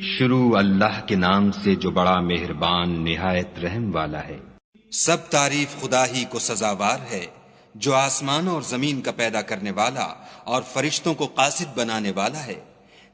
شروع اللہ کے نام سے جو بڑا مہربان نہایت رحم والا ہے۔ سب تعریف خدا ہی کو سزاوار ہے جو آسمانوں اور زمین کا پیدا کرنے والا اور فرشتوں کو قاصد بنانے والا ہے،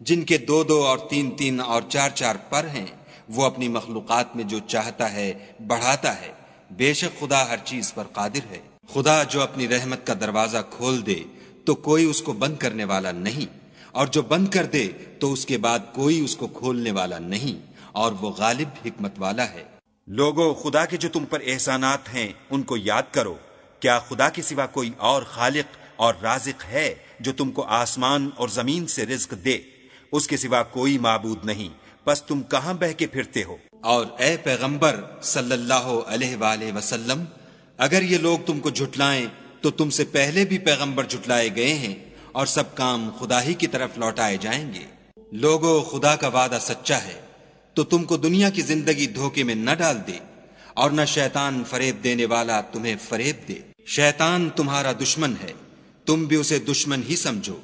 جن کے 2 اور 3 اور 4 پر ہیں۔ وہ اپنی مخلوقات میں جو چاہتا ہے بڑھاتا ہے، بے شک خدا ہر چیز پر قادر ہے۔ خدا جو اپنی رحمت کا دروازہ کھول دے تو کوئی اس کو بند کرنے والا نہیں، اور جو بند کر دے تو اس کے بعد کوئی اس کو کھولنے والا نہیں، اور وہ غالب حکمت والا ہے۔ لوگو، خدا کے جو تم پر احسانات ہیں ان کو یاد کرو۔ کیا خدا کے سوا کوئی اور خالق اور رازق ہے جو تم کو آسمان اور زمین سے رزق دے؟ اس کے سوا کوئی معبود نہیں، بس تم کہاں بہ کے پھرتے ہو؟ اور اے پیغمبر صلی اللہ علیہ وآلہ وسلم، اگر یہ لوگ تم کو جھٹلائیں تو تم سے پہلے بھی پیغمبر جھٹلائے گئے ہیں، اور سب کام خدا ہی کی طرف لوٹائے جائیں گے۔ لوگو، خدا کا وعدہ سچا ہے، تو تم کو دنیا کی زندگی دھوکے میں نہ ڈال دے، اور نہ شیطان فریب دینے والا تمہیں فریب دے۔ شیطان تمہارا دشمن ہے، تم بھی اسے دشمن ہی سمجھو۔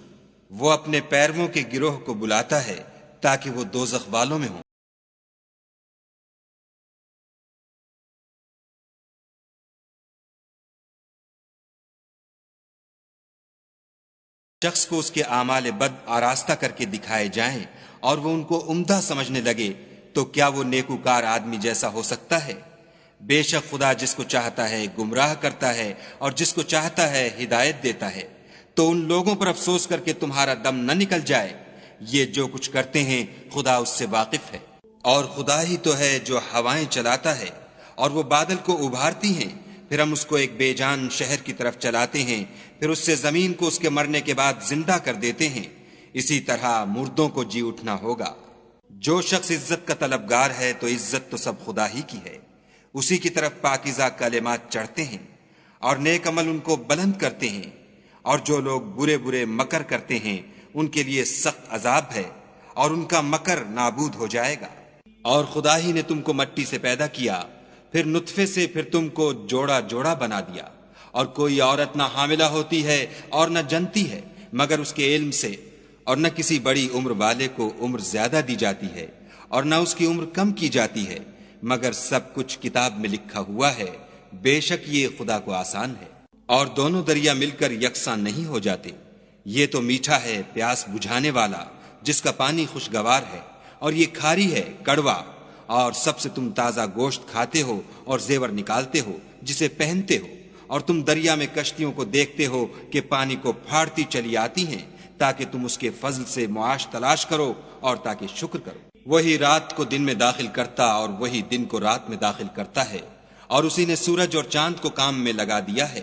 وہ اپنے پیرووں کے گروہ کو بلاتا ہے تاکہ وہ دوزخ والوں میں ہوں۔ شخص کو اس کے اعمال بد آراستہ کر کے دکھائے جائیں اور وہ ان کو عمدہ سمجھنے لگے، تو کیا وہ نیکوکار آدمی جیسا ہو سکتا ہے؟ بے شک خدا جس کو چاہتا ہے گمراہ کرتا ہے، اور جس کو چاہتا ہے ہدایت دیتا ہے۔ تو ان لوگوں پر افسوس کر کے تمہارا دم نہ نکل جائے، یہ جو کچھ کرتے ہیں خدا اس سے واقف ہے۔ اور خدا ہی تو ہے جو ہوائیں چلاتا ہے، اور وہ بادل کو ابھارتی ہیں، پھر ہم اس کو ایک بے جان شہر کی طرف چلاتے ہیں، پھر اس سے زمین کو اس کے مرنے کے بعد زندہ کر دیتے ہیں۔ اسی طرح مردوں کو جی اٹھنا ہوگا۔ جو شخص عزت کا طلبگار ہے تو عزت تو سب خدا ہی کی ہے، اسی کی طرف پاکیزہ کلمات چڑھتے ہیں، اور نیک عمل ان کو بلند کرتے ہیں۔ اور جو لوگ برے برے مکر کرتے ہیں ان کے لیے سخت عذاب ہے، اور ان کا مکر نابود ہو جائے گا۔ اور خدا ہی نے تم کو مٹی سے پیدا کیا، پھر نطفے سے، پھر تم کو جوڑا جوڑا بنا دیا۔ اور کوئی عورت نہ حاملہ ہوتی ہے اور نہ جنتی ہے مگر اس کے علم سے، اور نہ کسی بڑی عمر والے کو عمر زیادہ دی جاتی ہے، اور نہ اس کی عمر کم کی جاتی ہے، مگر سب کچھ کتاب میں لکھا ہوا ہے۔ بے شک یہ خدا کو آسان ہے۔ اور دونوں دریا مل کر یکساں نہیں ہو جاتے۔ یہ تو میٹھا ہے پیاس بجھانے والا، جس کا پانی خوشگوار ہے، اور یہ کھاری ہے کڑوا۔ اور سب سے تم تازہ گوشت کھاتے ہو اور زیور نکالتے ہو جسے پہنتے ہو، اور تم دریا میں کشتیوں کو دیکھتے ہو کہ پانی کو پھاڑتی چلی آتی ہیں، تاکہ تم اس کے فضل سے معاش تلاش کرو اور تاکہ شکر کرو۔ وہی رات کو دن میں داخل کرتا اور وہی دن کو رات میں داخل کرتا ہے، اور اسی نے سورج اور چاند کو کام میں لگا دیا ہے،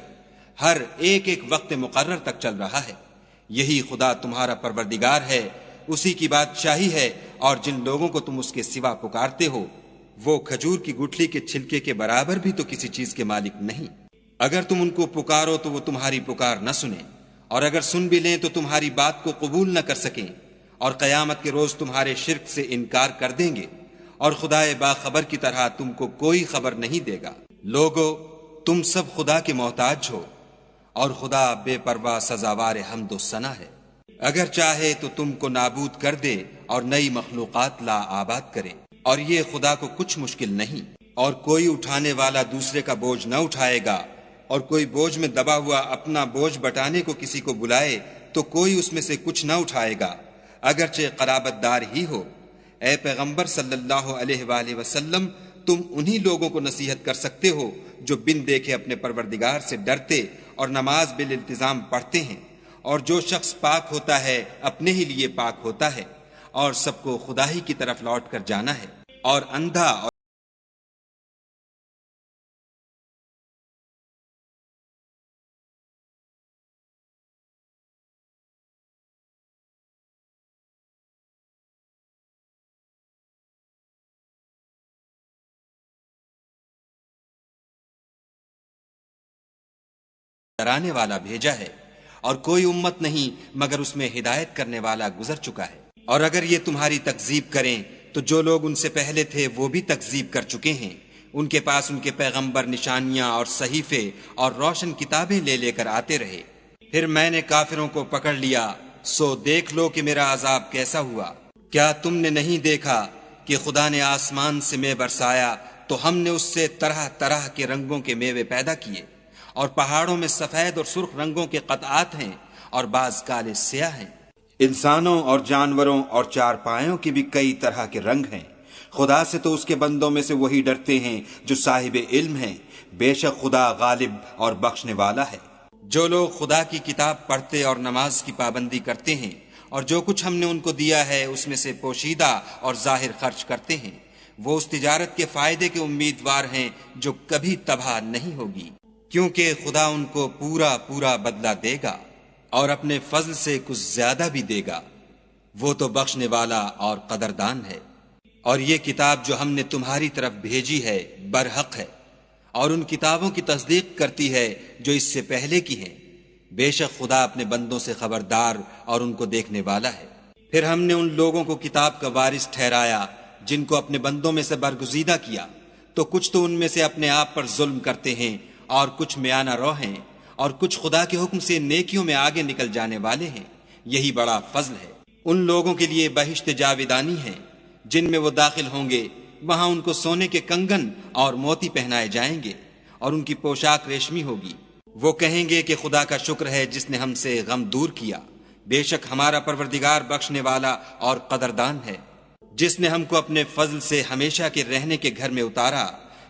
ہر ایک ایک وقت مقرر تک چل رہا ہے۔ یہی خدا تمہارا پروردگار ہے، اسی کی بادشاہی ہے، اور جن لوگوں کو تم اس کے سوا پکارتے ہو وہ کھجور کی گٹھلی کے چھلکے کے برابر بھی تو کسی چیز کے مالک نہیں۔ اگر تم ان کو پکارو تو وہ تمہاری پکار نہ سنیں، اور اگر سن بھی لیں تو تمہاری بات کو قبول نہ کر سکیں، اور قیامت کے روز تمہارے شرک سے انکار کر دیں گے، اور خدائے باخبر کی طرح تم کو کوئی خبر نہیں دے گا۔ لوگو، تم سب خدا کے محتاج ہو، اور خدا بے پرواہ سزاوار حمد و ثنا ہے۔ اگر چاہے تو تم کو نابود کر دے اور نئی مخلوقات لا آباد کرے، اور یہ خدا کو کچھ مشکل نہیں۔ اور کوئی اٹھانے والا دوسرے کا بوجھ نہ اٹھائے گا، اور کوئی بوجھ میں دبا ہوا اپنا بوجھ بٹانے کو کسی کو بلائے تو کوئی اس میں سے کچھ نہ اٹھائے گا، اگرچہ قرابت دار ہی ہو۔ اے پیغمبر صلی اللہ علیہ وآلہ وسلم، تم انہی لوگوں کو نصیحت کر سکتے ہو جو بن دیکھے اپنے پروردگار سے ڈرتے اور نماز بالالتزام پڑھتے ہیں۔ اور جو شخص پاک ہوتا ہے اپنے ہی لیے پاک ہوتا ہے، اور سب کو خدا ہی کی طرف لوٹ کر جانا ہے۔ اور اندھا اور ڈرانے والا بھیجا ہے، اور کوئی امت نہیں مگر اس میں ہدایت کرنے والا گزر چکا ہے۔ اور اگر یہ تمہاری تکذیب کریں تو جو لوگ ان سے پہلے تھے وہ بھی تکذیب کر چکے ہیں۔ ان کے پاس ان کے پیغمبر نشانیاں اور صحیفے اور روشن کتابیں لے لے کر آتے رہے، پھر میں نے کافروں کو پکڑ لیا، سو دیکھ لو کہ میرا عذاب کیسا ہوا۔ کیا تم نے نہیں دیکھا کہ خدا نے آسمان سے مے برسایا تو ہم نے اس سے طرح طرح کے رنگوں کے میوے پیدا کیے، اور پہاڑوں میں سفید اور سرخ رنگوں کے قطعات ہیں اور بعض کالے سیاہ ہیں۔ انسانوں اور جانوروں اور چارپایوں کے بھی کئی طرح کے رنگ ہیں۔ خدا سے تو اس کے بندوں میں سے وہی ڈرتے ہیں جو صاحب علم ہیں، بے شک خدا غالب اور بخشنے والا ہے۔ جو لوگ خدا کی کتاب پڑھتے اور نماز کی پابندی کرتے ہیں اور جو کچھ ہم نے ان کو دیا ہے اس میں سے پوشیدہ اور ظاہر خرچ کرتے ہیں، وہ اس تجارت کے فائدے کے امیدوار ہیں جو کبھی تباہ نہیں ہوگی، کیونکہ خدا ان کو پورا پورا بدلہ دے گا اور اپنے فضل سے کچھ زیادہ بھی دے گا، وہ تو بخشنے والا اور قدردان ہے۔ اور یہ کتاب جو ہم نے تمہاری طرف بھیجی ہے برحق ہے، اور ان کتابوں کی تصدیق کرتی ہے جو اس سے پہلے کی ہیں۔ بے شک خدا اپنے بندوں سے خبردار اور ان کو دیکھنے والا ہے۔ پھر ہم نے ان لوگوں کو کتاب کا وارث ٹھہرایا جن کو اپنے بندوں میں سے برگزیدہ کیا، تو کچھ تو ان میں سے اپنے آپ پر ظلم کرتے ہیں اور کچھ میانہ رو ہیں، اور کچھ خدا کے حکم سے نیکیوں میں آگے نکل جانے والے ہیں۔ یہی بڑا فضل ہے۔ ان لوگوں کے لیے بہشت جاویدانی ہے جن میں وہ داخل ہوں گے، وہاں ان کو سونے کے کنگن اور موتی پہنائے جائیں گے اور ان کی پوشاک ریشمی ہوگی۔ وہ کہیں گے کہ خدا کا شکر ہے جس نے ہم سے غم دور کیا، بے شک ہمارا پروردگار بخشنے والا اور قدردان ہے، جس نے ہم کو اپنے فضل سے ہمیشہ کے رہنے کے گھر میں اتارا۔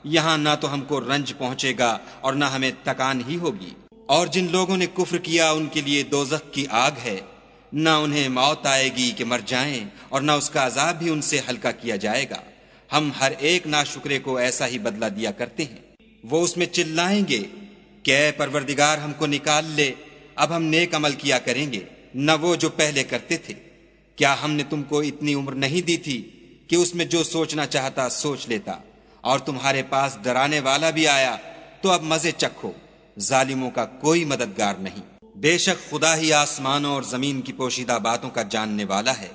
یہاں نہ تو ہم کو رنج پہنچے گا اور نہ ہمیں تکان ہی ہوگی۔ اور جن لوگوں نے کفر کیا ان کے لیے دوزخ کی آگ ہے، نہ انہیں موت آئے گی کہ مر جائیں اور نہ اس کا عذاب بھی ان سے ہلکا کیا جائے گا۔ ہم ہر ایک ناشکرے کو ایسا ہی بدلہ دیا کرتے ہیں۔ وہ اس میں چلائیں گے کہ اے پروردگار ہم کو نکال لے، اب ہم نیک عمل کیا کریں گے، نہ وہ جو پہلے کرتے تھے۔ کیا ہم نے تم کو اتنی عمر نہیں دی تھی کہ اس میں جو سوچنا چاہتا سوچ لیتا، اور تمہارے پاس ڈرانے والا بھی آیا تو اب مزے چکھو، ظالموں کا کوئی مددگار نہیں۔ بے شک خدا ہی آسمانوں اور زمین کی پوشیدہ باتوں کا جاننے والا ہے،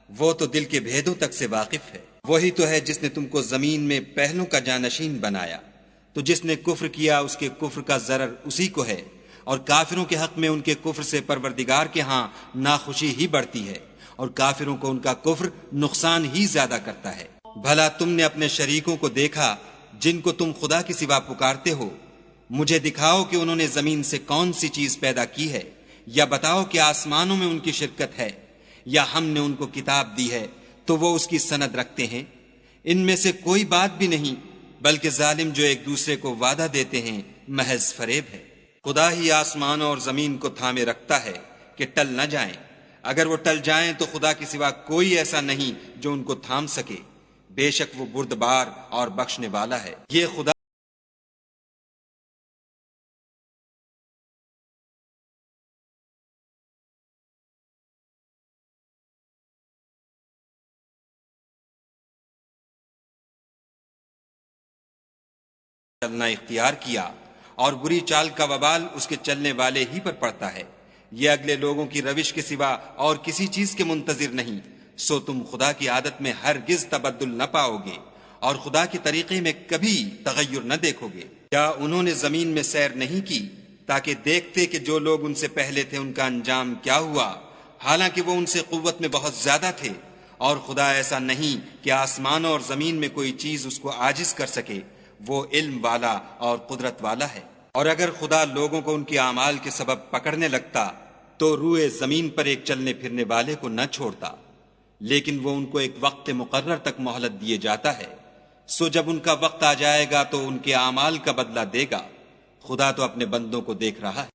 وہ تو دل کے بھیدوں تک سے واقف ہے۔ وہی تو ہے جس نے تم کو زمین میں پہلوں کا جانشین بنایا، تو جس نے کفر کیا اس کے کفر کا ضرر اسی کو ہے، اور کافروں کے حق میں ان کے کفر سے پروردگار کے ہاں ناخوشی ہی بڑھتی ہے، اور کافروں کو ان کا کفر نقصان ہی زیادہ کرتا ہے۔ بھلا تم نے اپنے شریکوں کو دیکھا جن کو تم خدا کے سوا پکارتے ہو؟ مجھے دکھاؤ کہ انہوں نے زمین سے کون سی چیز پیدا کی ہے، یا بتاؤ کہ آسمانوں میں ان کی شرکت ہے، یا ہم نے ان کو کتاب دی ہے تو وہ اس کی سند رکھتے ہیں۔ ان میں سے کوئی بات بھی نہیں، بلکہ ظالم جو ایک دوسرے کو وعدہ دیتے ہیں محض فریب ہے۔ خدا ہی آسمانوں اور زمین کو تھامے رکھتا ہے کہ ٹل نہ جائیں، اگر وہ ٹل جائیں تو خدا کے سوا کوئی ایسا نہیں جو ان کو تھام سکے، بے شک وہ بردبار اور بخشنے والا ہے۔ یہ خدا چلنا اختیار کیا، اور بری چال کا وبال اس کے چلنے والے ہی پر پڑتا ہے۔ یہ اگلے لوگوں کی روش کے سوا اور کسی چیز کے منتظر نہیں، سو تم خدا کی عادت میں ہرگز تبدل نہ پاؤ گے اور خدا کے طریقے میں کبھی تغیر نہ دیکھو گے۔ کیا انہوں نے زمین میں سیر نہیں کی تاکہ دیکھتے کہ جو لوگ ان سے پہلے تھے ان کا انجام کیا ہوا، حالانکہ وہ ان سے قوت میں بہت زیادہ تھے؟ اور خدا ایسا نہیں کہ آسمانوں اور زمین میں کوئی چیز اس کو عاجز کر سکے، وہ علم والا اور قدرت والا ہے۔ اور اگر خدا لوگوں کو ان کے اعمال کے سبب پکڑنے لگتا تو روئے زمین پر ایک چلنے پھرنے والے کو نہ چھوڑتا، لیکن وہ ان کو ایک وقت مقرر تک مہلت دیے جاتا ہے، سو جب ان کا وقت آ جائے گا تو ان کے اعمال کا بدلہ دے گا۔ خدا تو اپنے بندوں کو دیکھ رہا ہے۔